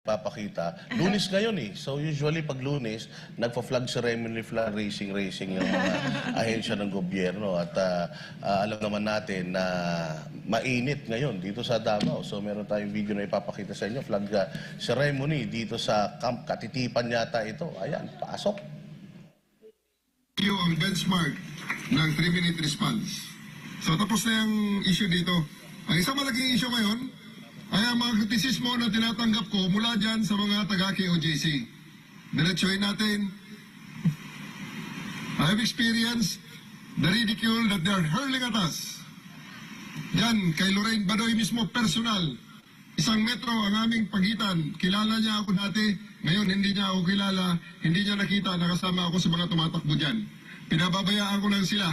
papakita. Lunes ngayon eh. So usually pag Lunes, nagpa-flag ceremony, flag racing yung mga ahensya ng gobyerno. At alam naman natin na mainit ngayon dito sa Davao. So meron tayong video na ipapakita sa inyo. Flag ceremony dito sa Camp Katitipan yata ito. Ayan, pasok. Ang benchmark ng 3-minute response. So tapos na yung issue dito. Ang isang malaking issue ngayon ay ang mga kritisismo na tinatanggap ko mula dyan sa mga taga-KOJC. Diretsuhin natin. I have experienced the ridicule that they are hurling at us. Yan, kay Lorraine Badoy mismo, personal. Isang metro ang aming pagitan. Kilala niya ako dati, ngayon hindi niya ako kilala, hindi niya nakita, nakasama ako sa mga tumatakbo dyan. Pinababayaan ko lang sila.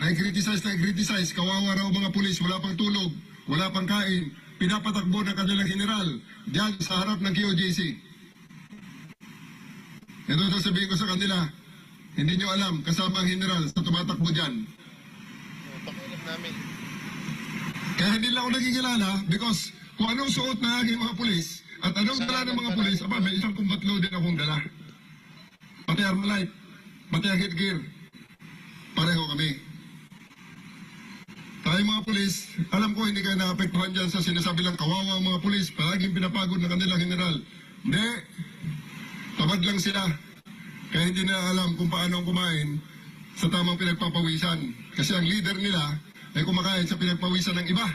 Nag-criticize, kawawa raw mga pulis, wala pang tulog, wala pang kain. Pinapatakbo ng kanilang general dyan sa harap ng KOJC. Ito sasabihin ko sa kanila, hindi nyo alam, kasama ang general sa tumatakbo dyan. Kaya hindi lang ako nagkikilala because kung anong suot na aking mga pulis at anong dala ng mga pulis, aba, may isang kumbatlo din akong dala. Pati Armalite, pati ang headgear, pareho kami. Tayo mga pulis, alam ko hindi kayo naapektuhan dyan sa sinasabi lang kawawa ang mga pulis, palaging pinapagod ng kanilang general. Hindi, tamad lang sila. Kaya hindi na alam kung paano kumain sa tamang pinagpapawisan. Kasi ang leader nila ay kumakain sa pinagpawisan ng iba.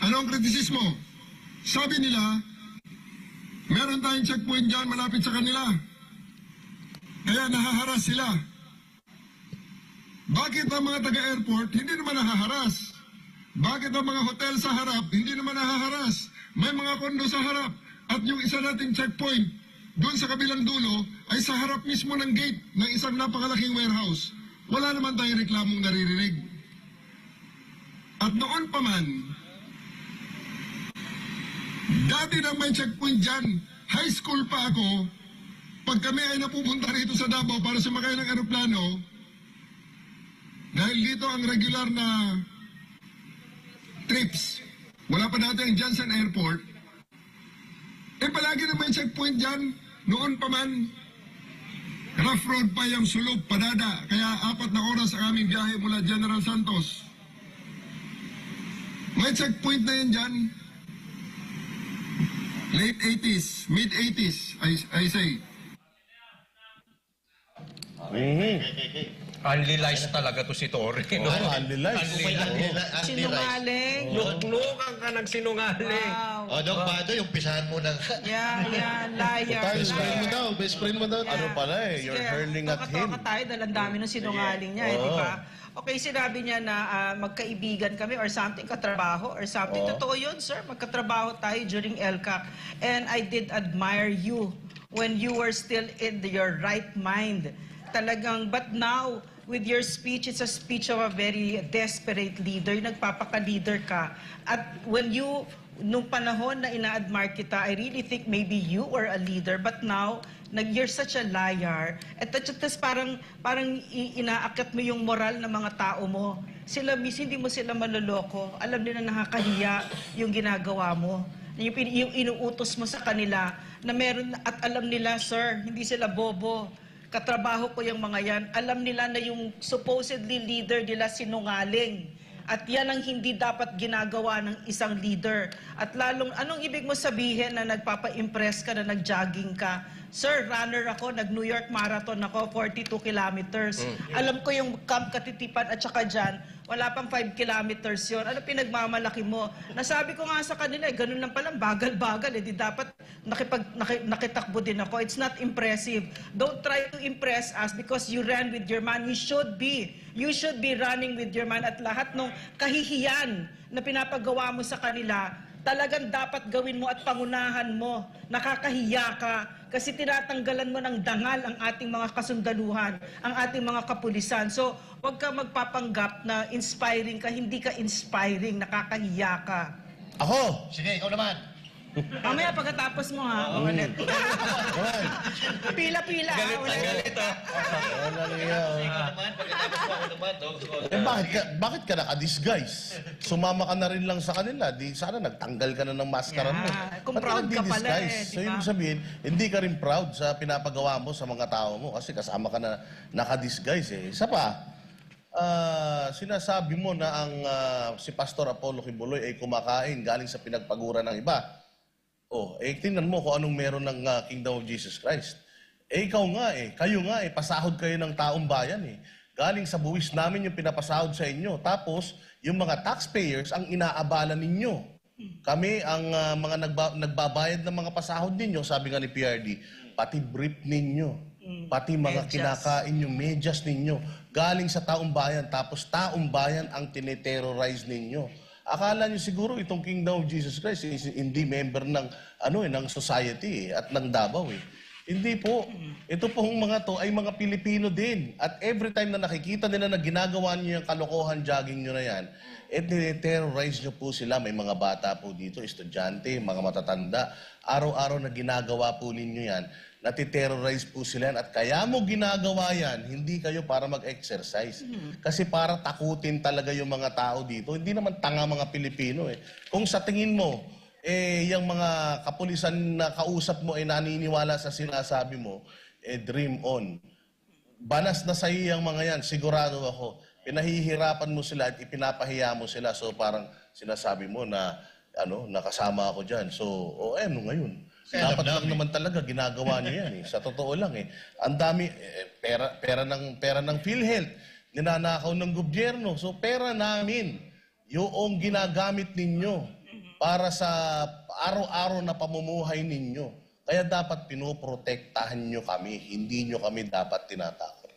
Ano ang kritisismo? Sabi nila, meron tayong checkpoint dyan malapit sa kanila. Kaya nahaharas sila. Bakit ang mga taga-airport hindi naman nahaharas? Bakit ang mga hotel sa harap hindi naman nahaharas? May mga kondo sa harap at yung isa nating checkpoint doon sa kabilang dulo ay sa harap mismo ng gate ng isang napakalaking warehouse. Wala naman tayong reklamong naririnig. At noon pa man, dati nang may checkpoint dyan, high school pa ako, pag kami ay napupunta rito sa Davao para sumakay ng aeroplano, dahil dito ang regular na trips, wala pa dati ang Johnson Airport, eh palagi na may checkpoint dyan, noon pa man, rough road pa yung sulog, padada, kaya 4 na oras ang aming biyahe mula General Santos. May checkpoint na yan dyan, late 80s, mid 80s, I say. Unrealized talaga to si Torre. No? Unrealized. Sinungaling. Luklukan ka ng sinungaling. Wow. O, Dok Bado, yung pisahan mo ng... Yan, liar. Best friend mo daw. Ano pala eh, you're hurling at him. Nakatoka tayo dahil ang dami ng sinungaling niya, di ba? Okay, sinabi niya na magkaibigan kami or something, katrabaho or something. Totoo yun, sir. Magkatrabaho tayo during LCAC. And I did admire you when you were still in your right mind. Talagang, but now, with your speech, it's a speech of a very desperate leader. Nagpapaka-leader ka. At when you, nung panahon na ina-admire kita, I really think maybe you were a leader. But now, you're such a liar. At tapos parang inaakyat mo yung moral ng mga tao mo. Sila, hindi mo sila maloloko. Alam nila nakakahiya yung ginagawa mo. Yung inuutos mo sa kanila na meron, at alam nila, sir, hindi sila bobo. Katrabaho ko yung mga yan. Alam nila na yung supposedly leader nila sinungaling. At yan ang hindi dapat ginagawa ng isang leader. At lalong, anong ibig mo sabihin na nagpapa-impress ka, na nag-jogging ka? Sir, runner ako, nag-New York Marathon ako, 42 kilometers. Alam ko yung Camp Katitipan at saka dyan, wala pang 5 kilometers yun. Ano pinagmamalaki mo? Nasabi ko nga sa kanila, ganun lang palang, bagal-bagal. Di dapat nakitakbo din ako. It's not impressive. Don't try to impress us because you ran with your man. You should be running with your man. At lahat ng kahihiyan na pinapagawa mo sa kanila, talagang dapat gawin mo at pangunahan mo. Nakakahiya ka kasi tinatanggalan mo ng dangal ang ating mga kasundaluhan, ang ating mga kapulisan. So, huwag ka magpapanggap na inspiring ka, hindi ka inspiring, nakakahiya ka. Ako! Sige, ikaw naman. Mamaya pagkatapos mo ha, ulit. Hoy, Pila-pila ha, ulit. walang iya, oh. naman, pagkatapos ko ako naman, Eh, bakit ka naka-disguise? Sumama ka na rin lang sa kanila. Di sana nagtanggal ka na ng maskara mo. Yeah. Kung Ba't proud ka pala nagdi-disguise? eh, di So, ba? ibig sabihin, hindi ka rin proud sa pinapagawa mo sa mga tao mo kasi kasama ka na naka-disguise eh. Isa pa, sinasabi mo na ang si Pastor Apollo Kibuloy ay kumakain galing sa pinagpaguran ng iba. Oh, tingnan mo kung anong meron ng Kingdom of Jesus Christ. Ikaw nga kayo nga pasahod kayo ng taong bayan eh. Galing sa buwis namin yung pinapasahod sa inyo. Tapos, yung mga taxpayers ang inaabala ninyo. Kami, ang mga nagbabayad ng mga pasahod ninyo, sabi nga ni PRD, pati brief ninyo, pati mga Medyas. kinakain yung medyas ninyo, galing sa taong bayan, tapos taong bayan ang tineterrorize ninyo. Akala nyo siguro itong Kingdom of Jesus Christ is hindi member ng ng society at ng Davao eh. Hindi po. Ito pong mga to ay mga Pilipino din. At every time na nakikita nila na ginagawa niyo yung kalokohan jogging nyo na yan, terrorize nyo po sila. May mga bata po dito, estudyante, mga matatanda. Araw-araw na ginagawa po ninyo yan. Natiterrorize po sila yan. At kaya mo ginagawa yan, hindi kayo para mag-exercise. Kasi para takutin talaga yung mga tao dito. Hindi naman tanga mga Pilipino eh. Kung sa tingin mo, yung mga kapulisan na kausap mo ay naniniwala sa sinasabi mo, dream on. Banas na sa iyo yung mga yan, sigurado ako. Pinahihirapan mo sila at ipinapahiya mo sila. So parang sinasabi mo na nakasama ako dyan. So, ano ngayon? Dapat lang naman talaga ginagawa niyo yan eh. Sa totoo lang eh. Ang dami, pera ng PhilHealth, ninanakaw ng gobyerno. So pera namin, yung ginagamit ninyo para sa araw-araw na pamumuhay ninyo. Kaya dapat pinoprotektahan nyo kami, hindi nyo kami dapat tinatakot.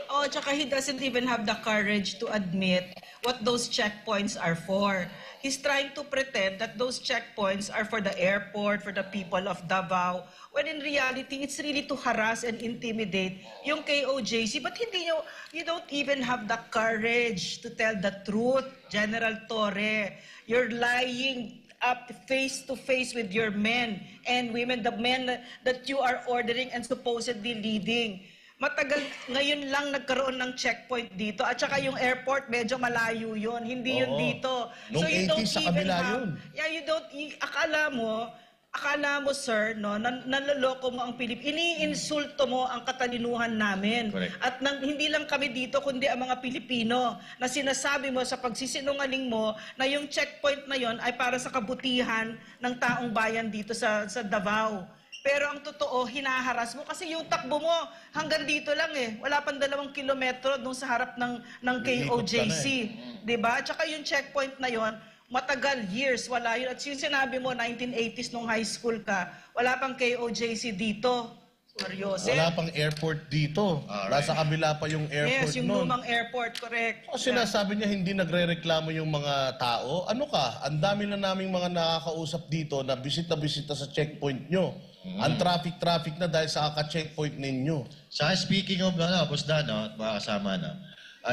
Oh, tsaka he doesn't even have the courage to admit what those checkpoints are for. He's trying to pretend that those checkpoints are for the airport, for the people of Davao, when in reality, it's really to harass and intimidate yung KOJC. But you don't even have the courage to tell the truth, General Torre. You're lying up face to face with your men and women, the men that you are ordering and supposedly leading. Matagal, ngayon lang nagkaroon ng checkpoint dito. At saka yung airport, medyo malayo yun. Hindi yun Oo. dito. Nung 80 sa kabila yun. Yeah, akala mo, sir, no, nanloloko mo ang Pilipino. Iniinsulto mo ang katalinuhan namin. Correct. At hindi lang kami dito, kundi ang mga Pilipino na sinasabi mo sa pagsisinungaling mo na yung checkpoint na yon ay para sa kabutihan ng taong bayan dito sa Davao. Pero ang totoo, hinaharas mo kasi yung takbo mo hanggang dito lang eh. Wala pang 2 kilometro dun sa harap ng KOJC. Diba? Tsaka yung checkpoint na yon, matagal, years, wala yun. At yung sinabi mo, 1980s nung high school ka, wala pang KOJC dito. Seryoso. Wala pang airport dito. Nasa kabila pa yung airport Yes, yung nun. lumang airport, correct. O sinasabi niya hindi nagre-reklamo yung mga tao. Ano ka? Ang dami na naming mga nakakausap dito na bisita-bisita sa checkpoint nyo. Ang traffic na dahil sa kaka-checkpoint ninyo. Sa speaking of, Boss Dan, at mga kasama,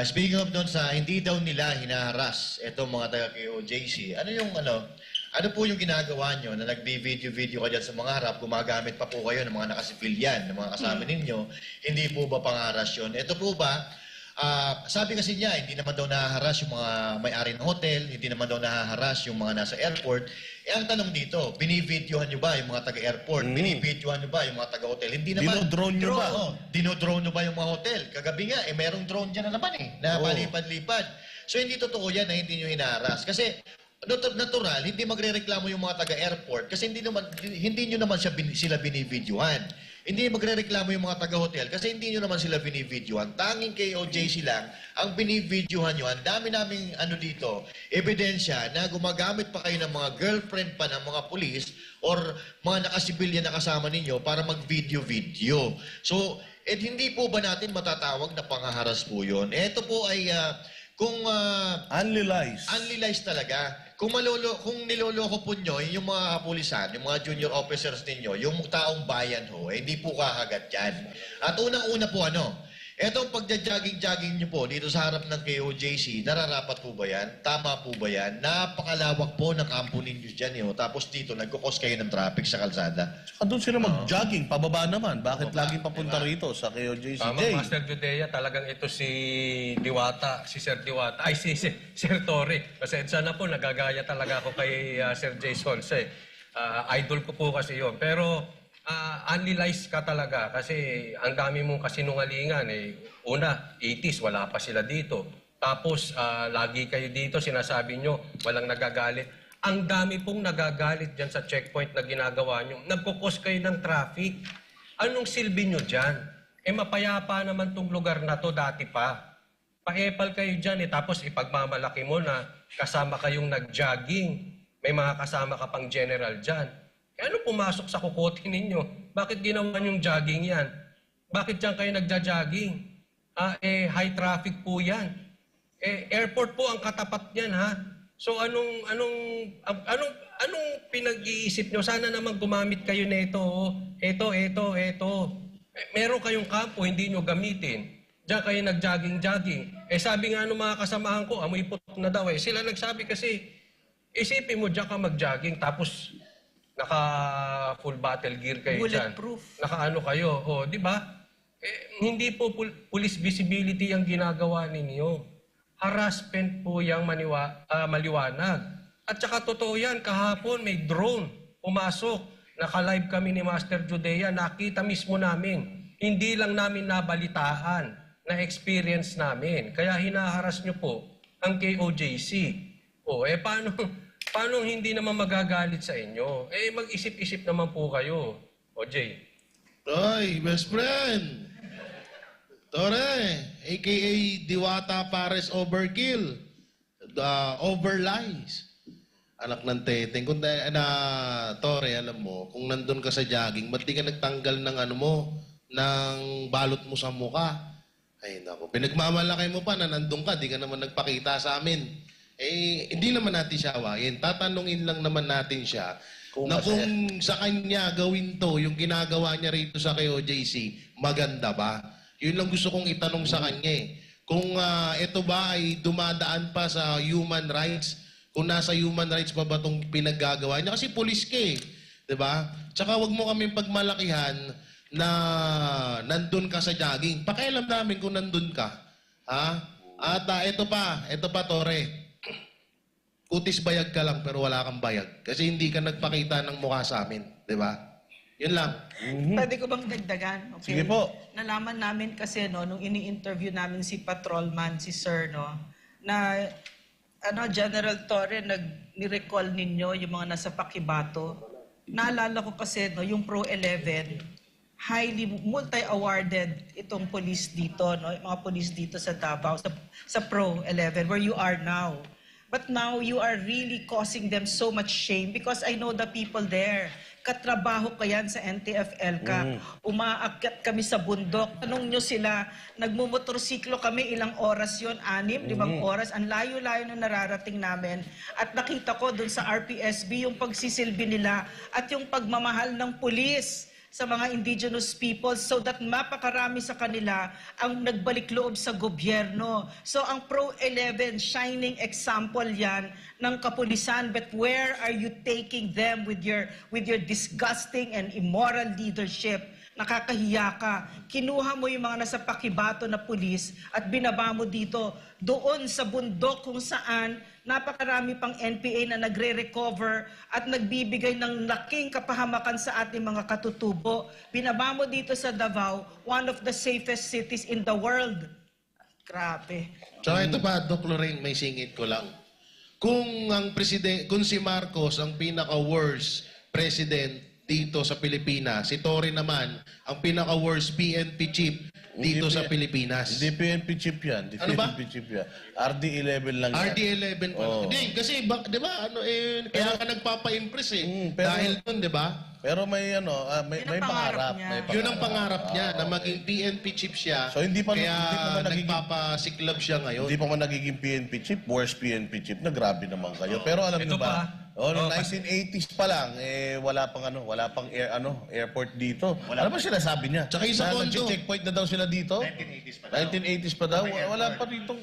speaking of doon sa hindi daw nila hinaharas itong mga taga-KOJC, ano po yung ginagawa nyo na nagbi-video-video ka dyan sa mga harap, gumagamit pa po kayo ng mga nakasibilyan, ng mga kasama ninyo, hindi po ba pangharas yun? Ito po ba, sabi kasi niya, hindi naman daw nahaharas yung mga may-ari ng hotel, hindi naman daw nahaharas yung mga nasa airport. Ang tanong dito, binivideohan nyo ba yung mga taga-airport? Binivideohan nyo ba yung mga taga-hotel? Hindi naman. Dinodrone nyo ba? Dinodrone nyo ba yung mga hotel? Kagabi nga, merong drone dyan na naman na palipad-lipad. So hindi totoo yan na hindi nyo hinaharas. Kasi natural, hindi magrereklamo yung mga taga-airport kasi hindi nyo naman sila binivideohan. Hindi magrereklamo yung mga taga-hotel kasi hindi nyo naman sila binivideohan. Tanging KOJC lang ang binivideohan nyo. Ang dami naming dito, ebidensya na gumagamit pa kayo ng mga girlfriend pa ng mga pulis or mga nakasibilyan na kasama ninyo para mag-video-video. So, hindi po ba natin matatawag na panghaharas po yun? Ito po ay Only lies. Only lies talaga. Kung niloloko po nyo, yung mga kapulisan, yung mga junior officers ninyo, yung taong bayan ho, hindi po kakagat yan. At unang-una po Etong pagja-jogging-jogging niyo po dito sa harap ng KOJC, nararapat po ba yan? Tama po ba yan? Napakalawak po ng kampo ninyo dyan. Tapos dito, nagkukos kayo ng traffic sa kalsada. Saka doon sila mag-jogging, pababa naman. Bakit laging papunta rito sa KOJC? Tama, Master Judea, talagang ito si Diwata, si Sir Diwata, ay si Sir Torre. Pasensya na po, nagagaya talaga ako kay Sir Jason. Idol ko po kasi yon. Pero analyze ka talaga kasi ang dami mong kasinungalingan. Una, 80s, wala pa sila dito. Tapos, lagi kayo dito, sinasabi nyo, walang nagagalit. Ang dami pong nagagalit dyan sa checkpoint na ginagawa nyo. Nagkukos kayo ng traffic. Anong silbi nyo dyan? Mapayapa naman tong lugar na to dati pa. Paepal kayo dyan tapos ipagmamalaki mo na kasama kayong nag-jogging. May mga kasama ka pang general dyan. Ano pumasok sa kukote ninyo? Bakit ginawa niyong jogging yan? Bakit dyan kayo nagja-jogging? High traffic po yan. Airport po ang katapat niyan, ha? So anong pinag-iisip nyo? Sana naman gumamit kayo nito. Ito. Meron kayong kampo, hindi nyo gamitin. Diyan kayo nag-jogging-jogging. Sabi nga ng mga kasamahan ko, amoy putok na daw. Sila nagsabi kasi, isipin mo diyan ka mag-jogging tapos naka full battle gear kayo diyan. Bulletproof. Naka-ano kayo, di ba? Hindi po police visibility ang ginagawa ninyo. Harassment po yung maliwanag. At saka totoo yan, kahapon may drone pumasok. Naka-live kami ni Master Judea, nakita mismo namin. Hindi lang namin nabalitaan, na experience namin. Kaya hinaharas nyo po ang KOJC. Paano hindi naman magagalit sa inyo? Mag-isip-isip naman po kayo. Jay. Oy, best friend! Tore, a.k.a. Diwata Pares Overkill. Overlies. Anak ng teteng. Kung Tore, alam mo, kung nandun ka sa jogging, ba't di ka nagtanggal ng ng balot mo sa mukha? Ay, naku. Pinagmamalaki mo pa na nandun ka, di ka naman nagpakita sa amin. Hindi naman natin siya awayin. Tatanungin lang naman natin siya kung sa kanya gawin to, yung ginagawa niya rito sa KOJC, maganda ba? Yun lang gusto kong itanong sa kanya. Kung ito ba ay dumadaan pa sa human rights, kung nasa human rights pa ba itong pinaggagawa niya? Kasi pulis ka diba? Tsaka wag mo kami pagmalakihan na nandun ka sa jogging. Pakialam namin kung nandun ka. Ha? At ito pa, Tore. Kutis bayag ka lang pero wala kang bayag. Kasi hindi ka nagpakita ng mukha sa amin. Di ba? Yun lang. Pwede ko bang dagdagan? Okay. Sige po. Nalaman namin kasi, nung ini-interview namin si Patrolman, si Sir, na General Torre, ni-recall ninyo yung mga nasa Pakibato. Naalala ko kasi, yung Pro 11, highly multi-awarded itong police dito, yung mga police dito sa Davao, sa Pro 11, where you are now. But now, you are really causing them so much shame because I know the people there. Katrabaho ka yan sa NTF-ELCA ka. Umaakyat kami sa bundok. Tanong nyo sila, nagmumotorsiklo kami, ilang oras yon 6, 5 oras. Ang layo-layo na nararating namin. At nakita ko dun sa RPSB yung pagsisilbi nila at yung pagmamahal ng pulis sa mga indigenous people so that mapakarami sa kanila ang nagbalik loob sa gobyerno. So ang Pro 11, shining example yan ng kapulisan. But where are you taking them with your disgusting and immoral leadership? Nakakahiya ka. Kinuha mo yung mga nasa Pakibato na pulis at binaba mo dito doon sa bundok kung saan napakarami pang NPA na nagre-recover at nagbibigay ng laking kapahamakan sa ating mga katutubo. Binaba mo dito sa Davao, one of the safest cities in the world. Grabe. So ito pa, Doc Lorraine, may singit ko lang. Kung si Marcos ang pinaka-worst president dito sa Pilipinas, si Torre naman ang pinaka-worst PNP chief dito sa Pilipinas. Hindi PNP chip yan. Hindi Ano ba? PNP chip yan. RD11 lang yan. RD11 pa. Hindi, kasi, di ba, kaya ka nagpapa-impress dahil dun, di ba? Pero may may Yun ang pangarap. pangarap niya. May Yun ang pangarap niya, na maging PNP chief siya. So, hindi pa kaya man nagiging- nagpapasiklab siya ngayon. Hindi pa man nagiging PNP chip, worst PNP chip na grabe naman kayo. Pero alam Ito niyo ba, pa, noong 1980s pa lang, wala pang airport dito. Ano ba sinasabi niya? Tsaka yung sa Na condo. nag-checkpoint na daw sila dito? 1980s pa daw. 1980s pa daw.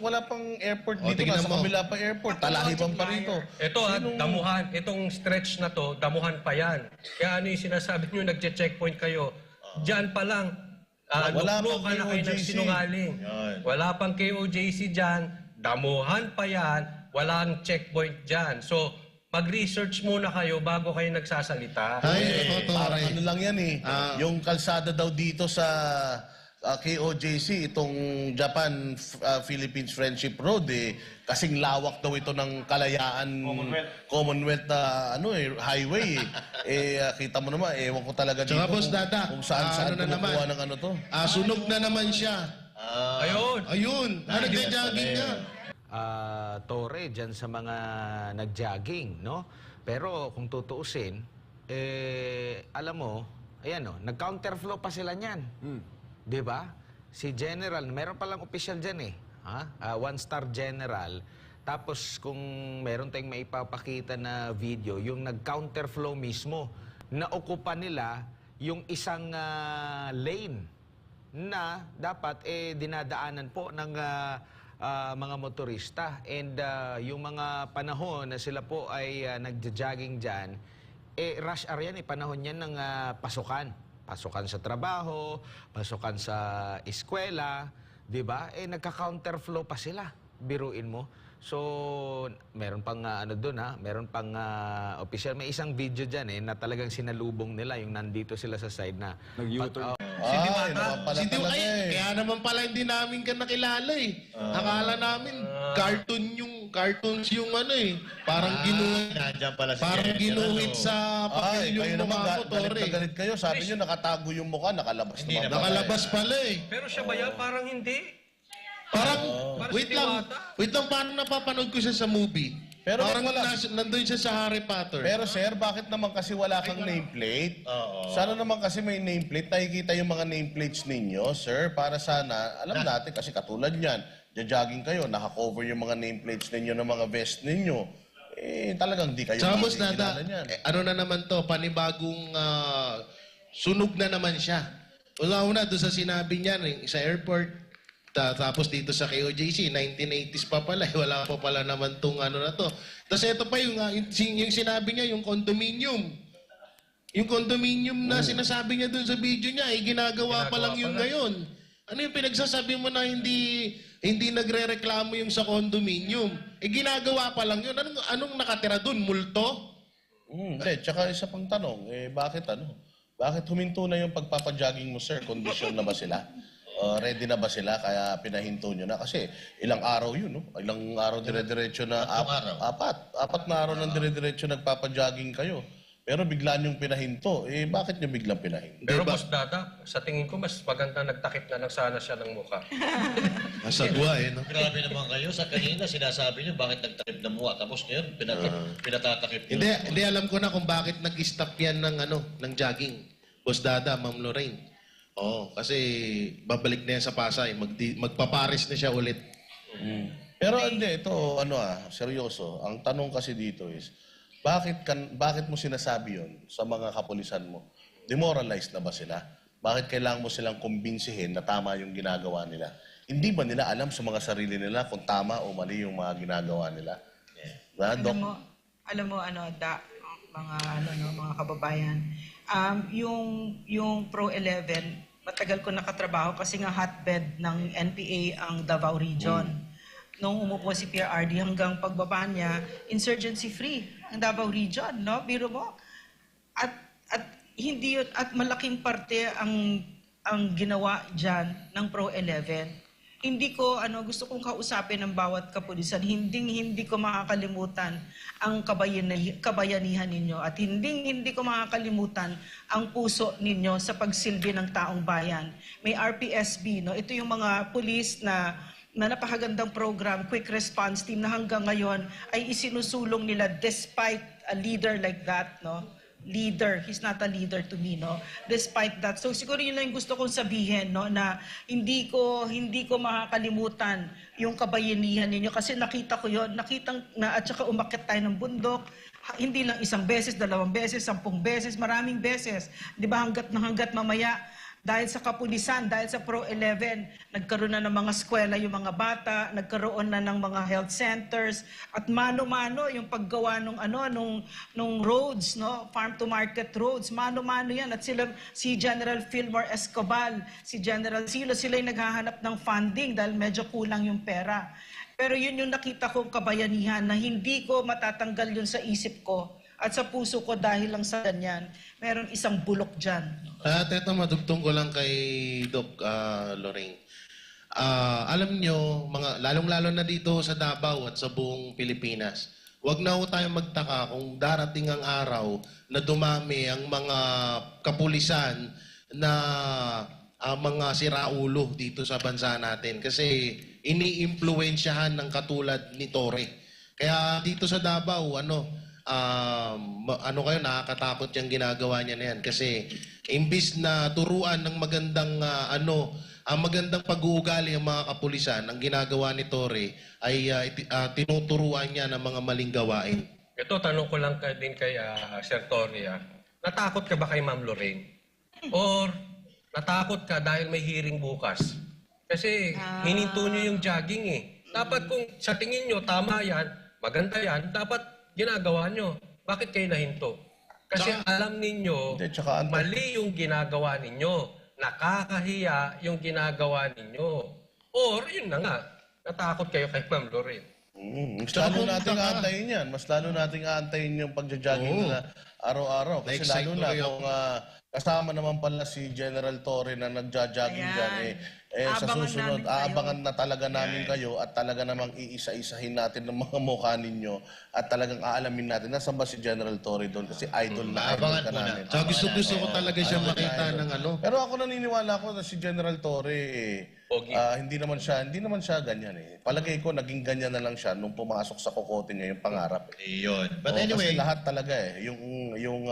Wala pang airport dito. tingnan Nasa mo. kabila pa airport. Talahiban pa rito. Ito damuhan. Itong stretch na to, damuhan pa yan. Kaya ano yung sinasabi nyo, nagche-checkpoint kayo. Diyan pa lang, Wala nuklo pang ka na kayo ng KOJC. sinungaling. Yan. Wala pang KOJC dyan, damuhan pa yan, walang checkpoint dyan. So, mag-research muna kayo bago kayo nagsasalita. Ay, ito, Parang Tore. ano lang yan eh. Yung kalsada daw dito sa KOJC, itong Japan-Philippines Friendship Road kasing lawak daw ito ng Kalayaan Commonwealth na highway kita mo naman, ewan ko talaga Tsaka, dito Boss Dada, kung saan ano na naman? kumukuha ng ano to. Sunog na naman siya. Ayun. Ayun, nagja-jogging nga. Tore dyan sa mga nag-jogging, no? Pero kung tutuusin, alam mo, ayan o, nag-counterflow pa sila niyan. Di ba? Si General, meron palang official dyan eh. One-star General. Tapos kung meron tayong maipapakita na video, yung nag-counterflow mismo, naukupa nila yung isang lane na dapat dinadaanan po ng mga motorista. And yung mga panahon na sila po ay nagja-jogging dyan, rush hour yan, panahon yan ng pasukan. Pasukan sa trabaho, pasukan sa eskwela, di ba? Nagka-counterflow pa sila, biruin mo. So, meron pang meron pang official. May isang video dyan na talagang sinalubong nila, yung nandito sila sa side na nag-U-turn. Si Diwata. naman pala Si talaga Diwata. Kaya naman pala hindi namin ka nakilala eh. Akala namin cartoons yung parang Nandiyan pala si parang General, ginuhit sa papel Kayo yung naman, mukha mo, galit Tore. na galit kayo. Sabi nyo, nakatago yung mukha, nakalabas Hindi naman. Nakalabas pala eh. Pero siya ba yan? Parang hindi. Parang, Parang wait si lang, Diwata. wait lang, paano napapanood ko siya sa movie? Pero Parang wala. nandun siya sa Harry Potter. Pero sir, bakit naman kasi wala kang nameplate? Oo. Sana naman kasi may nameplate. Nakikita yung mga nameplates ninyo, sir, para sana, alam natin, kasi katulad niyan, jogging kayo, nakakover yung mga nameplates ninyo ng mga vest ninyo. Talagang di kayo Tsaka, Boss makikilala Dada, niyan. ano na naman to, panibagong sunog na naman siya. Una-una, doon sa sinabi niya, sa airport, tapos dito sa KOJC, 1980s pa pala, wala pa pala naman tong na to. Tapos ito pa yung sinabi niya, yung condominium. Yung condominium na sinasabi niya doon sa video niya, ginagawa pa lang yung ngayon. Ano yung pinagsasabi mo na hindi nagrereklamo yung sa condominium? Ginagawa pa lang yun. Anong nakatira doon? Multo? Hindi, tsaka isa pang tanong, bakit Bakit huminto na yung pagpapajogging mo, sir? Kondisyon na ba sila? Ready na ba sila? Kaya pinahinto nyo na? Kasi ilang araw yun, no? Ilang araw dire-diretso na... Apat na araw ng dire-diretso nagpapajogging kayo. Pero bigla nyong pinahinto. Bakit nyo biglang pinahinto? Pero Boss Dada, sa tingin ko mas maganda nagtakip na lang sana siya ng mukha. Masagwa no? Grabe naman kayo. Sa kanina, sinasabi niyo bakit nagtakip ng mukha. Tapos ngayon, pinatatakip niyo. Hindi alam ko na kung bakit nag-stop yan ng jogging. Boss Dada, Ma'am Lorraine. Kasi babalik na yan sa Pasay. Magpaparis na siya ulit. Pero hindi, ito, seryoso. Ang tanong kasi dito is, bakit mo sinasabi yon sa mga kapulisan mo? Demoralized na ba sila? Bakit kailangan mo silang kumbinsihin na tama yung ginagawa nila? Hindi ba nila alam sa mga sarili nila kung tama o mali yung mga ginagawa nila? Doc? Alam mo, mga kababayan, yung Pro 11, matagal ko nakatrabaho kasi nga hotbed ng NPA ang Davao Region. Nung umupo si PRRD hanggang pagbaba niya, insurgency free ang Davao Region, no? Biro mo. At hindi yun, at malaking parte ang ginawa diyan ng Pro 11. Hindi ko gusto kong kausapin ng bawat kapulisan. Hindi ko makakalimutan ang kabayanihan ninyo at hindi ko makakalimutan ang puso ninyo sa pagsilbi ng taong bayan. May RPSB, no? Ito yung mga pulis na napakagandang program, quick response team na hanggang ngayon ay isinusulong nila despite a leader like that, no? Leader, he's not a leader to me, no? Despite that. So siguro yun lang yung gusto kong sabihin, no, na hindi ko makakalimutan yung kabayanihan ninyo kasi nakita ko yun, at saka umakyat tayo ng bundok, hindi lang isang beses, 2 beses, 10 beses, maraming beses. Di ba hanggat mamaya, dahil sa kapulisan, dahil sa Pro 11, nagkaroon na ng mga eskwela yung mga bata, nagkaroon na ng mga health centers, at mano-mano yung paggawa nung roads, no? Farm to market roads, mano-mano yan. At si General Fillmore Escobar, si General Silo, sila yung naghahanap ng funding dahil medyo kulang yung pera. Pero yun yung nakita kong kabayanihan na hindi ko matatanggal yun sa isip ko at sa puso ko dahil lang sa ganyan. Meron isang bulok dyan. At eto, madugtong ko lang kay Doc Lorraine. Alam nyo, lalong-lalo na dito sa Davao at sa buong Pilipinas, huwag na ho tayong magtaka kung darating ang araw na dumami ang mga kapulisan na mga siraulo dito sa bansa natin. Kasi ini-impluwensyahan ng katulad ni Torre. Kaya dito sa Davao, nakakatakot yung ginagawa niya na yan. Kasi imbis na turuan ng magandang magandang pag-uugali ang mga kapulisan, ang ginagawa ni Torre ay tinuturuan niya ng mga maling gawain. Ito, tanong ko lang din kay Sir Torre. Natakot ka ba kay Ma'am Lorraine? Or natakot ka dahil may hearing bukas? Kasi hininto niyo yung jogging eh. Dapat kung sa tingin niyo tama yan, maganda yan, dapat ginagawa niyo. Bakit kayo nahinto? Kasi alam ninyo, Hindi, tsaka mali yung ginagawa ninyo. Nakakahiya yung ginagawa ninyo. Or, yun na nga, natakot kayo kay Ma'am Lorraine. Mas lalo nating aantayin yan. Mas lalo nating aantayin yung pagja-jogging nila araw-araw. Kasi Na-excite lalo na tuloy ako. kung kasama naman pala si General Torre na nagja-jogging Ayan. dyan, sa Aabangan susunod, namin kayo. aabangan na talaga namin kayo at talaga namang iisa-isahin natin ng mga mukha ninyo at talagang aalamin natin nasaan ba si General Torre doon kasi idol na idol Abangan ka muna. namin. So gusto ko talaga siya makita ng Pero ako naniniwala ko na si General Torre, Pogi. hindi naman siya ganyan eh. Palagay ko naging ganyan na lang siya nung pumasok sa kokote niya yung pangarap. Iyon. But Oo, anyway, kasi lahat talaga yung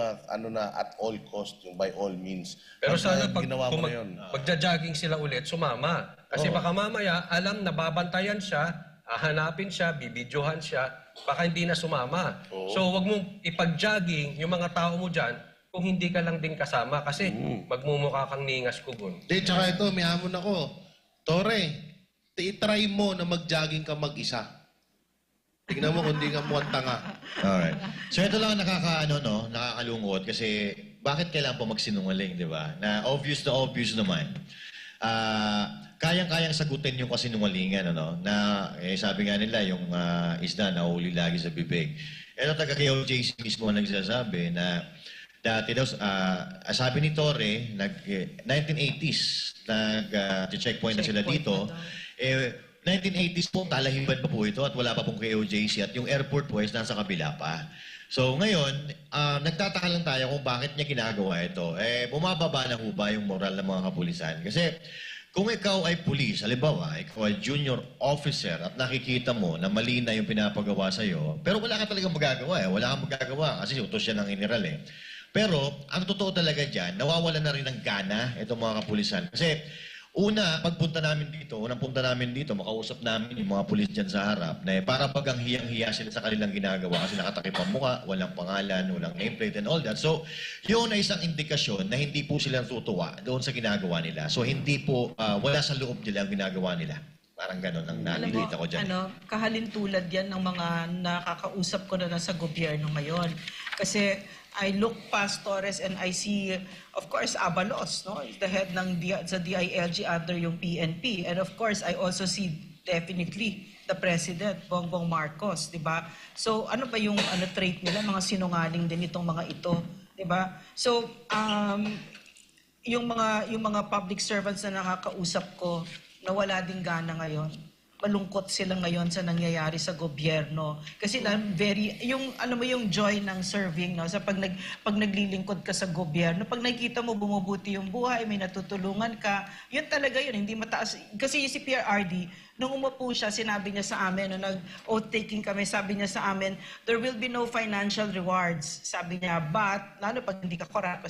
at all cost, yung by all means. Pero Pag, sana ginawa mo kung na yun. magja-jogging sila ulit, sumama. Kasi baka mamaya, alam na babantayan siya, hahanapin siya, bibidyohan siya, baka hindi na sumama. So wag mong ipag-jogging yung mga tao mo dyan kung hindi ka lang din kasama kasi magmumukha kang ningas kugon. Tsaka ito, may hamon ako. Torre, i-try mo na mag-jogging ka mag-isa. Tignan mo kung di ka mukhang tanga. alright. So ito lang ang nakakalungkot kasi bakit kailangan pa magsinungaling, di ba? Na obvious naman. Kayang-kayang sagutin yung kasinungalingan, na sabi nga nila, yung isda na huli lagi sa bibig. Ito taga KOJC mismo ang nagsasabi na dati daw, sabi ni Torre, 1980s, nag-checkpoint na sila dito. 1980s po, talahiban pa po ito at wala pa pong KOJC at yung airport po is nasa kabila pa. So ngayon, nagtataka lang tayo kung bakit niya ginagawa ito. Bumababa na ho ba yung moral ng mga kapulisan? Kasi kung ikaw ay pulis, halimbawa, ikaw ay junior officer at nakikita mo na mali na yung pinapagawa sa'yo, pero wala ka talagang magagawa Wala kang magagawa kasi utos siya ng general Pero, ang totoo talaga dyan, nawawala na rin ng gana itong mga kapulisan. Kasi, unang punta namin dito, makausap namin yung mga pulis dyan sa harap, na para pag ang hiyang-hiya sila sa kanilang ginagawa kasi nakatakip ang mukha, walang pangalan, walang nameplate and all that. So, yun ay isang indikasyon na hindi po sila tutuwa doon sa ginagawa nila. So, hindi po, wala sa loob nila ang ginagawa nila. Parang gano'n ang nakikita ko dyan. Kahalintulad yan ng mga nakakausap ko na nasa gobyerno ngayon. Kasi I look past Torres and I see, of course, Abalos, the head ng sa DILG under yung PNP. And of course, I also see definitely the President, Bongbong Marcos, di ba? So ano ba yung trait nila? Mga sinungaling din itong mga ito, di ba? So, yung mga public servants na nakakausap ko, na wala ding gana ngayon. Malungkot sila ngayon sa nangyayari sa gobyerno. Kasi yung joy ng serving, sa pag naglilingkod ka sa gobyerno, pag nakikita mo bumubuti yung buhay, may natutulungan ka, yun talaga yun, hindi mataas. Kasi si PRRD, nung umupo siya, sinabi niya sa amin, nung nag-oath-taking kami, sabi niya sa amin, there will be no financial rewards. Sabi niya, but, lalo pag hindi ka korap,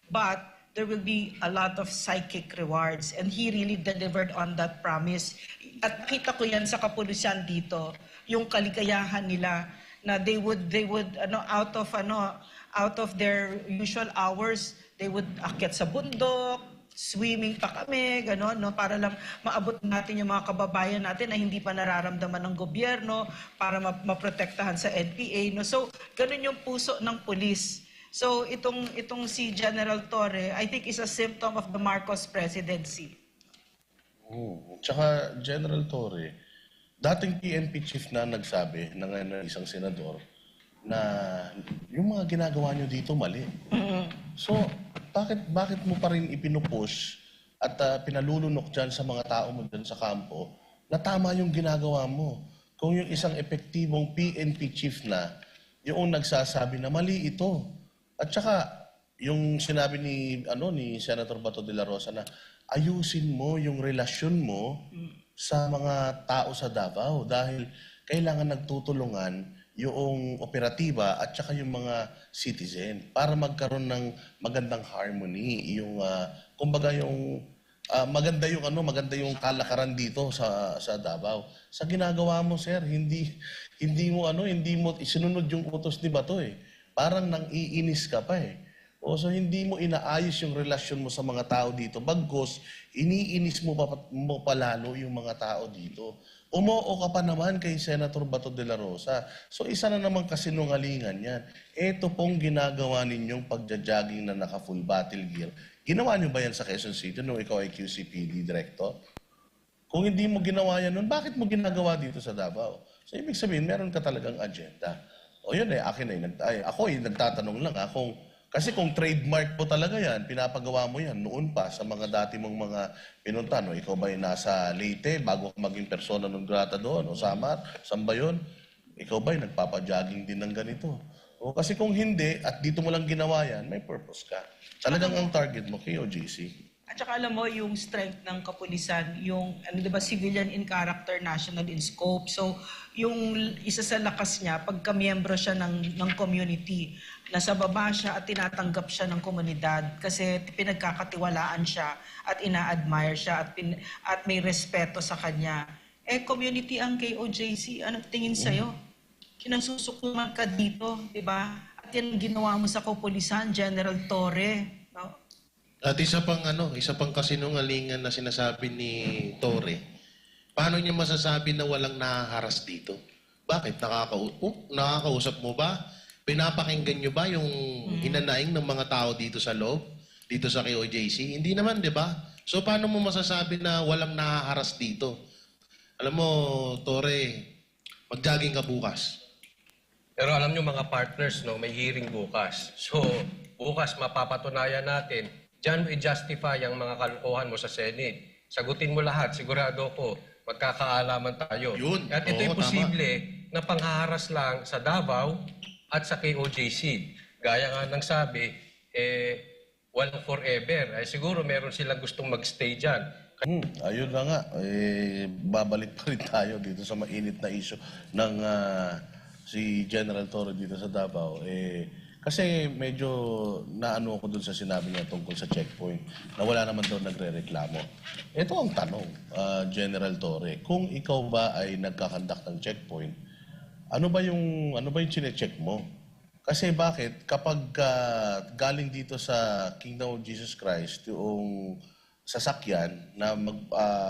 but, there will be a lot of psychic rewards. And he really delivered on that promise. At kita ko yan sa kapulisan dito, yung kaligayahan nila na they would out of their usual hours, they would akyat sa bundok, swimming pa kami, gano'n, no? Para lang maabot natin yung mga kababayan natin na hindi pa nararamdaman ng gobyerno para maprotektahan sa NPA, no? So, gano'n yung puso ng pulis. So, itong si General Torre, I think is a symptom of the Marcos presidency. Tsaka General Torre, dating PNP chief na nagsabi ng isang senador na yung mga ginagawa nyo dito mali. So, bakit mo pa rin ipinupush at pinalulunok dyan sa mga tao mo dyan sa kampo na tama yung ginagawa mo? Kung yung isang epektibong PNP chief na yung nagsasabi na mali ito. At saka, yung sinabi ni Senator Bato de la Rosa na ayusin mo yung relasyon mo sa mga tao sa Davao dahil kailangan nagtutulungan yung operatiba at saka yung mga citizen para magkaroon ng magandang harmony, yung kumbaga yung maganda yung kalakaran dito sa Davao. Sa ginagawa mo, sir, hindi mo isinunod yung utos ni Bato eh. Parang nang iinis ka pa eh. So hindi mo inaayos yung relasyon mo sa mga tao dito. Bagkus, iniinis mo pa lalo yung mga tao dito. Umoo ka pa naman kay Senator Bato de la Rosa. So isa na naman kasinungalingan yan. Ito pong ginagawa ninyong pagja-jogging na naka-full battle gear. Ginawa niyo ba yan sa Quezon City nung ikaw ay QCPD director? Kung hindi mo ginawa yan nun, bakit mo ginagawa dito sa Davao? So ibig sabihin, meron ka talagang agenda. O yun ako nagtatanong lang kasi kung trademark mo talaga yan, pinapagawa mo yan noon pa sa mga dati mong mga pinunta. No? Ikaw ba nasa Leyte bago ka maging persona non grata doon? O Samar? Saan ba yun? Ikaw ba nagpapajogging din ng ganito? O kasi kung hindi at dito mo lang ginawa yan, may purpose ka. Talagang ang target mo, KOJC. At saka alam mo, yung strength ng kapulisan, yung civilian in character, national in scope. So, yung isa sa lakas niya, pagka-miyembro siya ng community, nasa baba siya at tinatanggap siya ng komunidad kasi pinagkakatiwalaan siya at ina-admire siya at may respeto sa kanya. Community ang KOJC, anong tingin sa'yo? Kinasusukuman ka dito, di ba? At yan ginawa mo sa kapulisan, General Torre. No? At isa pang kasinungalingan na sinasabi ni Torre, paano niya masasabi na walang nahaharas dito? Bakit? Nakakausap mo ba? Pinapakinggan niyo ba yung hinanaing ng mga tao dito sa loob? Dito sa KOJC? Hindi naman, di ba? So, paano mo masasabi na walang nahaharas dito? Alam mo, Torre, mag-jogging ka bukas. Pero alam nyo mga partners, no, may hearing bukas. So, bukas mapapatunayan natin, diyan mo i-justify ang mga kalokohan mo sa Senate. Sagutin mo lahat, sigurado ko, magkakaalaman tayo. Yun. At ito'y Oo, posible na panghaharas lang sa Davao at sa KOJC. Gaya nga ng sabi, walang forever. Siguro meron silang gustong magstay dyan. Ayun na nga, babalik pa rin tayo dito sa mainit na issue ng si General Torre dito sa Davao. Kasi medyo naano ako dun sa sinabi niya tungkol sa checkpoint na wala naman daw nagre-reklamo. Ito ang tanong, General Torre, kung ikaw ba ay nagkakandak ng checkpoint, ano ba yung chine-check mo? Kasi bakit kapag galing dito sa Kingdom of Jesus Christ yung sasakyan na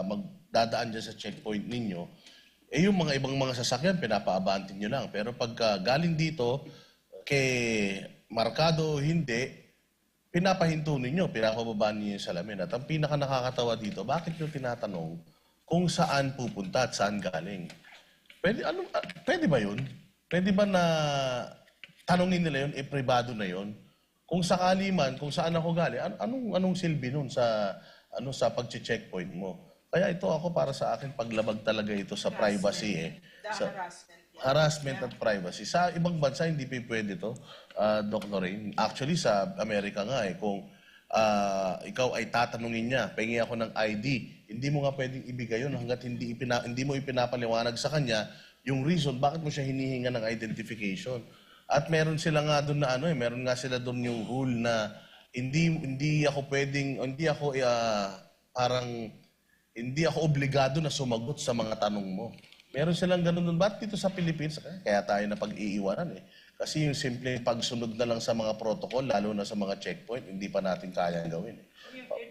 magdadaan dyan sa checkpoint ninyo, yung mga ibang mga sasakyan pinapaabantin nyo lang. Pero pag galing dito kay markado hindi, pinapahinto ninyo, pinapababaan ninyo yung salamin. At ang pinaka nakakatawa dito, bakit nyo tinatanong kung saan pupunta at saan galing? Pwede ba yun? Pwede ba na tanongin nila yun, pribado na yun? Kung sakali man, kung saan ako galing, anong silbi nun sa pag-checkpoint mo? Kaya ito ako para sa akin, paglabag talaga ito sa privacy harassment at privacy. Sa ibang bansa, hindi pa pwede ito, Dr. Rain. Actually, sa Amerika nga kung ikaw ay tatanungin niya, pengi ako ng ID, hindi mo nga pwedeng ibigay yun hanggat hindi mo ipinapaliwanag sa kanya yung reason bakit mo siya hinihinga ng identification. At meron sila nga doon na meron nga sila doon yung rule na hindi ako hindi ako obligado na sumagot sa mga tanong mo. Meron silang ganun nun. Ba't dito sa Philippines, kaya tayo na pag-iiwanan eh. Kasi yung simple pagsunod na lang sa mga protocol, lalo na sa mga checkpoint, hindi pa natin kaya gawin.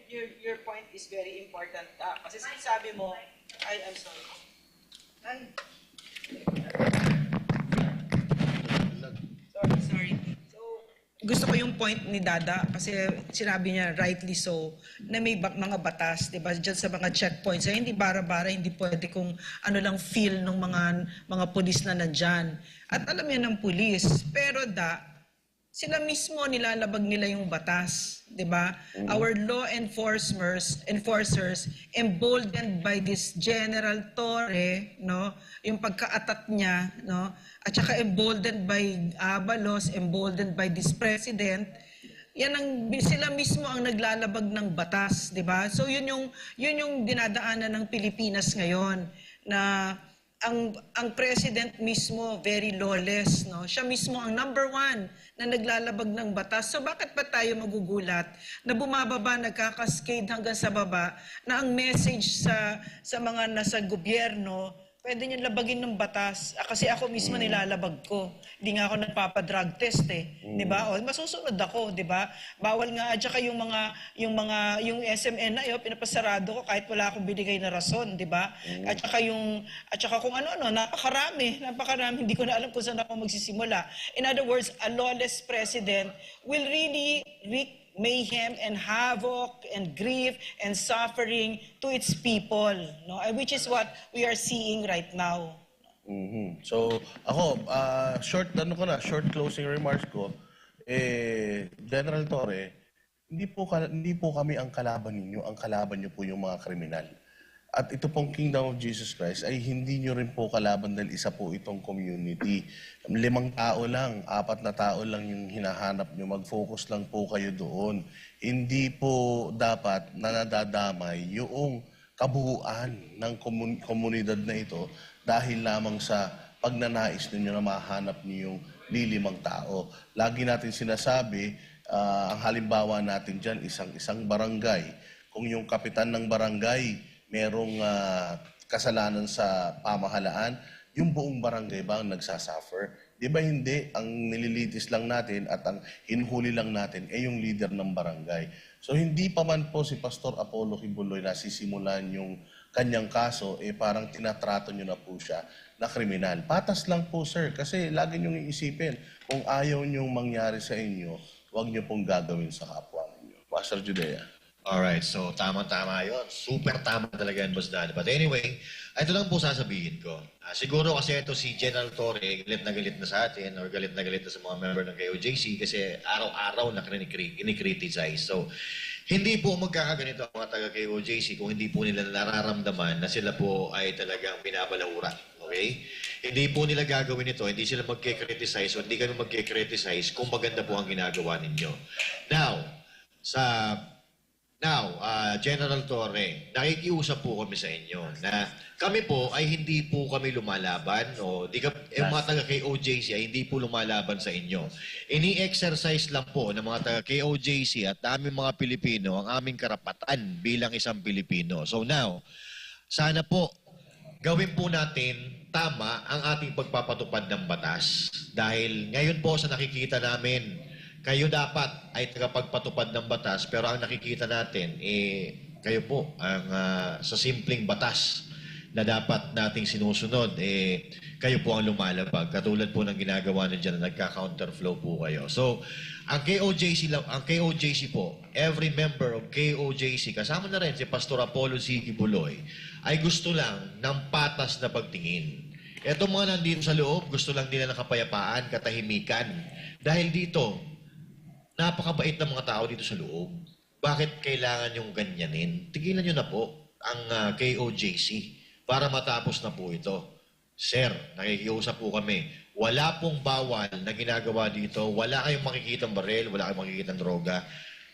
Your point is very important. Kasi sinasabi mo, I'm sorry. Sorry. So, gusto ko yung point ni Dada kasi sinabi niya rightly so na may mga batas, 'di ba? Diyan sa mga checkpoints, hindi bara-bara, hindi pwede kung ano lang feel ng mga pulis na nandiyan. At alam yan ng pulis, pero sila mismo nilalabag nila yung batas, 'di ba? Our law enforcers emboldened by this General Torre, no, yung pagkaatat niya, no, at saka emboldened by Abalos, emboldened by this president, sila mismo ang naglalabag ng batas, 'di ba? So yun yung dinadaanan ng Pilipinas ngayon na ang president mismo very lawless, no? Siya mismo ang number one na naglalabag ng batas. So bakit pa tayo magugulat na bumababa, nagkakascade hanggang sa baba na ang message sa mga nasa gobyerno, pwede niyo labagin ng batas. Kasi ako mismo nilalabag ko. Hindi nga ako nagpapa-drug test eh. 'Di ba? O masusunod ako, 'di ba? Bawal nga at saka yung SMN na 'yo, pinapasarado ko kahit wala akong binigay na rason, 'di ba? At saka kung ano-ano, napakarami, hindi ko na alam kung saan ako magsisimula. In other words, a lawless president will really wreak mayhem and havoc and grief and suffering to its people, no? Which is what we are seeing right now. So, ako, short closing remarks ko, General Torre, hindi po kami ang kalaban ninyo, ang kalaban niyo po yung mga kriminal. At ito pong Kingdom of Jesus Christ ay hindi nyo rin po kalaban dahil isa po itong community. 5 tao lang, 4 na tao lang yung hinahanap nyo. Mag-focus lang po kayo doon. Hindi po dapat na nadadamay yung kabuuan ng komunidad na ito dahil lamang sa pagnanais ninyo na mahanap niyo yung 5 tao. Lagi natin sinasabi, ang halimbawa natin dyan, isang barangay. Kung yung kapitan ng barangay merong kasalanan sa pamahalaan, yung buong barangay ba ang nagsasuffer? Di ba hindi? Ang nililitis lang natin at ang hinhuli lang natin ay yung leader ng barangay. So hindi pa man po si Pastor Apollo Kibuloy nasisimulan yung kanyang kaso, parang tinatrato nyo na po siya na kriminal. Patas lang po, sir, kasi lagi nyo iisipin, kung ayaw nyo mangyari sa inyo, huwag nyo pong gagawin sa kapwa ninyo. Pastor Judea. Alright, so tama-tama yun. Super tama talaga yan, Boss Dan. But anyway, ito lang po sasabihin ko. Siguro kasi ito si General Torre, galit na sa atin or galit na sa mga member ng KOJC kasi araw-araw na kinikriticize. So, hindi po magkakaganito ang mga taga-KOJC kung hindi po nila nararamdaman na sila po ay talagang binabalahura. Okay? Hindi po nila gagawin ito, hindi sila magkikriticize o hindi kami magkikriticize kung maganda po ang ginagawa ninyo. Now, General Torre, nakikiusap po kami sa inyo na kami po ay hindi po kami lumalaban o yung mga taga-KOJC ay hindi po lumalaban sa inyo. Ini-exercise lang po ng mga taga-KOJC at aming mga Pilipino ang aming karapatan bilang isang Pilipino. So now, sana po gawin po natin tama ang ating pagpapatupad ng batas dahil ngayon po sa nakikita namin kayo dapat ay tagapagpatupad ng batas pero ang nakikita natin kayo po ang sa simpleng batas na dapat nating sinusunod kayo po ang lumalabag katulad po ng ginagawa nandiyan na nagka-counterflow po kayo. So ang KOJC po, every member of KOJC kasama na rin si Pastor Apollo C. Kibuloy ay gusto lang ng patas na pagtingin. Etong mga nandito sa loob, gusto lang nila ng kapayapaan, katahimikan. Dahil dito, napakabait ng mga tao dito sa loob. Bakit kailangan yung ganyanin? Tigilan nyo na po ang KOJC para matapos na po ito. Sir, nakikiusap po kami. Wala pong bawal na ginagawa dito. Wala kayong makikitang barel, wala kayong makikitang droga.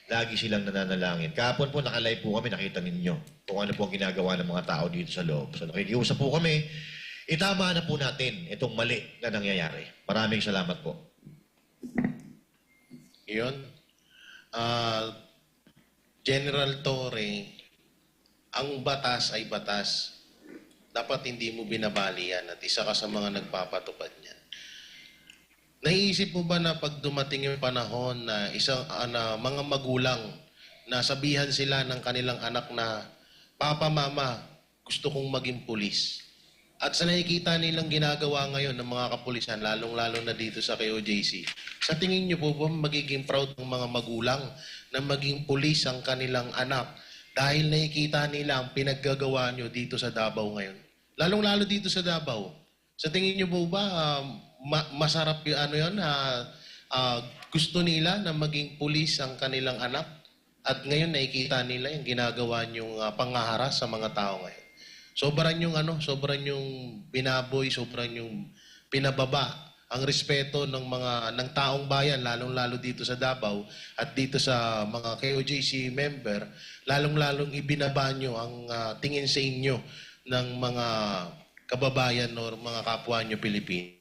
Lagi silang nananalangin. Kahapon po nakalive po kami, nakita ninyo kung ano po ang ginagawa ng mga tao dito sa loob. So nakikiusap po kami. Itama na po natin itong mali na nangyayari. Maraming salamat po. Yun. General Torre, ang batas ay batas. dapat hindi mo binabali yan at isa ka sa mga nagpapatupad niyan. Naiisip mo ba na pag dumating yung panahon na na mga magulang na sabihan sila ng kanilang anak na, Papa, Mama, gusto kong maging pulis. At sa nakikita nilang ginagawa ngayon ng mga kapulisan, lalong-lalo na dito sa KOJC, sa tingin niyo po ba magiging proud ng mga magulang na maging pulis ang kanilang anak dahil nakikita nila ang pinaggagawa niyo dito sa Davao ngayon? Lalong-lalo dito sa Davao. Sa tingin niyo po ba masarap yung gusto nila na maging pulis ang kanilang anak? At ngayon nakikita nila yung ginagawa niyong pangaharas sa mga tao ngayon. Sobran yung binaboy, sobran yung pinababa ang respeto ng taong bayan, lalong-lalo dito sa Davao at dito sa mga KOJC member, lalong-lalong ibinaba nyo ang tingin sa inyo ng mga kababayan o mga kapwa nyo Pilipino.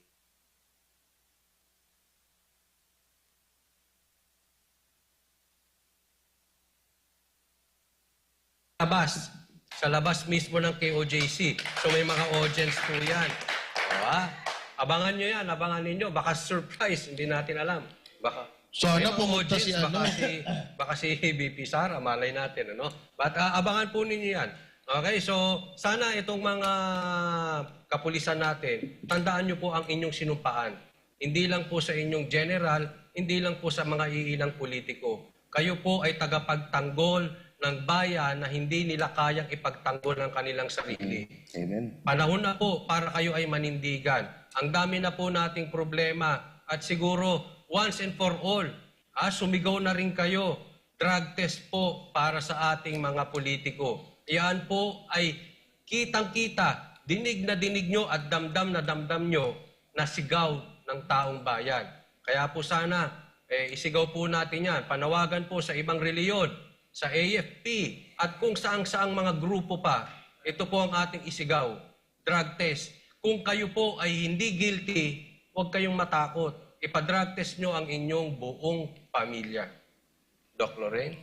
Sa labas mismo ng KOJC. So may mga audience po yan. Diba? Abangan nyo yan, abangan ninyo. Baka surprise, hindi natin alam. Baka Sana may mga pumunta audience, baka si BP Sara, malay natin, ano? But abangan po ninyo yan. Okay, so sana itong mga kapulisan natin, tandaan nyo po ang inyong sinumpaan. Hindi lang po sa inyong general, hindi lang po sa mga iilang politiko. Kayo po ay tagapagtanggol ng bayan na hindi nila kayang ipagtanggol ng kanilang sarili. Amen. Panahon na po para kayo ay manindigan. Ang dami na po nating problema at siguro once and for all, sumigaw na rin kayo. Drug test po para sa ating mga politiko. Iyan po ay kitang-kita, dinig na dinig nyo at damdam na damdam nyo na sigaw ng taong bayan. Kaya po sana, isigaw po natin yan. Panawagan po sa ibang reliyon, sa AFP, at kung saang-saang mga grupo pa, ito po ang ating isigaw, drug test. Kung kayo po ay hindi guilty, huwag kayong matakot. Ipa-drug test nyo ang inyong buong pamilya. Doc Lorraine?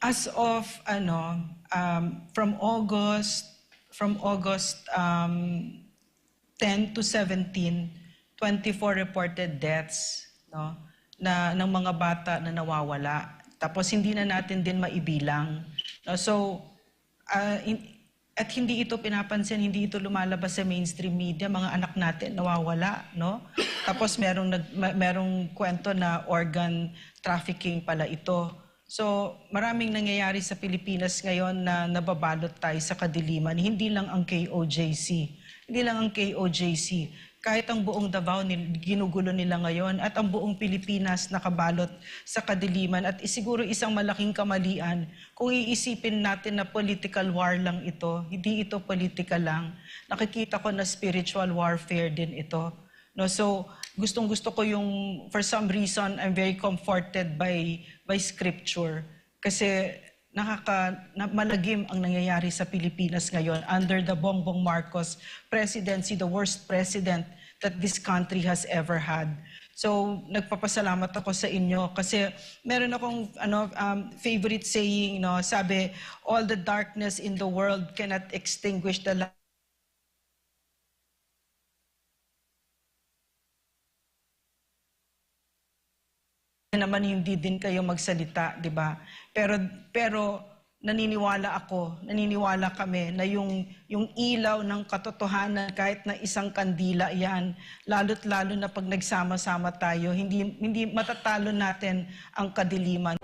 As of from August 10 to 17, 24 reported deaths, no, na ng mga bata na nawawala. Tapos hindi na natin din maibilang. No? So at hindi ito pinapansin, hindi ito lumalabas sa mainstream media, mga anak natin nawawala, no? Tapos merong kwento na organ trafficking pala ito. So, maraming nangyayari sa Pilipinas ngayon na nababalot tayo sa kadiliman. Hindi lang ang KOJC. Hindi lang ang KOJC. Kahit ang buong Davao, ginugulo nila ngayon at ang buong Pilipinas nakabalot sa kadiliman. At siguro isang malaking kamalian kung iisipin natin na political war lang ito. Hindi ito political lang. Nakikita ko na spiritual warfare din ito. No, so, gustong-gusto ko yung, for some reason, I'm very comforted by scripture. Kasi malagim ang nangyayari sa Pilipinas ngayon under the Bongbong Marcos presidency, the worst president that this country has ever had. So, nagpapasalamat ako sa inyo kasi meron akong favorite saying, no, sabi, all the darkness in the world cannot extinguish the light naman hindi din kayo magsalita, 'di ba? Pero naniniwala kami na yung ilaw ng katotohanan kahit na isang kandila 'yan, lalo't lalo na pag nagsama-sama tayo, hindi matatalo natin ang kadiliman.